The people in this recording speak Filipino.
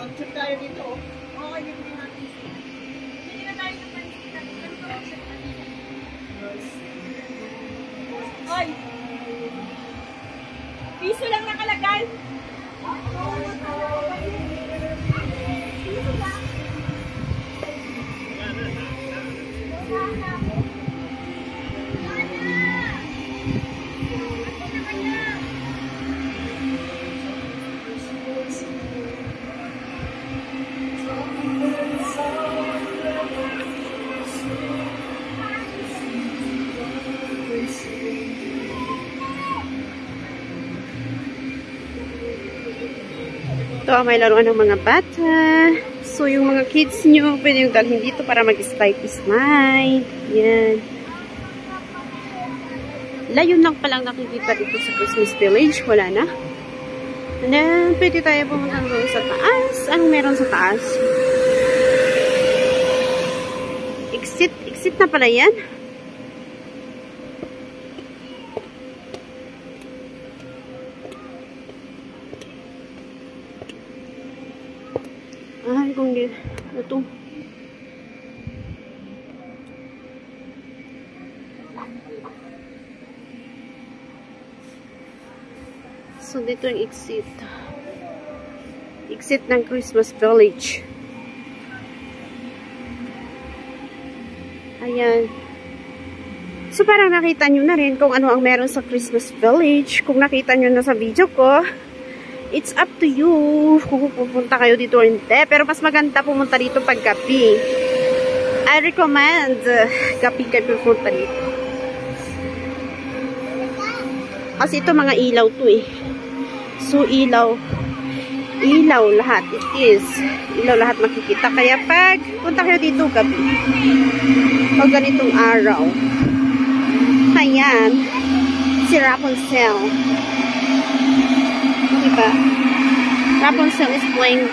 Mag-trip tayo dito. Oo, dito na natin. Hindi na tayo sa pansitan. Hoy! Piso lang nakalagay. Piso lang. Ito, may laruan ng mga bata. So, yung mga kids nyo, pwede yung dalhin dito para mag-slide. Yan. Layon lang palang nakikita dito sa Christmas Village. Wala na. And then, pwede tayo pumunta doon sa taas. Anong meron sa taas? Exit. Exit na pala yan. Ay, kung di. Ito. So, dito yung exit. Exit ng Christmas Village. Ayan. So, parang nakita nyo na rin kung ano ang meron sa Christmas Village. Kung nakita nyo na sa video ko, it's up to you kung pupunta kayo dito or hindi. Pero mas maganda pumunta dito pag gabi. I recommend gabi kayo pupunta dito. Kasi ito mga ilaw to eh. So ilaw lahat. It is. Ilaw lahat makikita. Kaya pag punta kayo dito gabi. Pag ganitong araw. Ayan. Si Rapunzel. Diba? Rapunzel is playing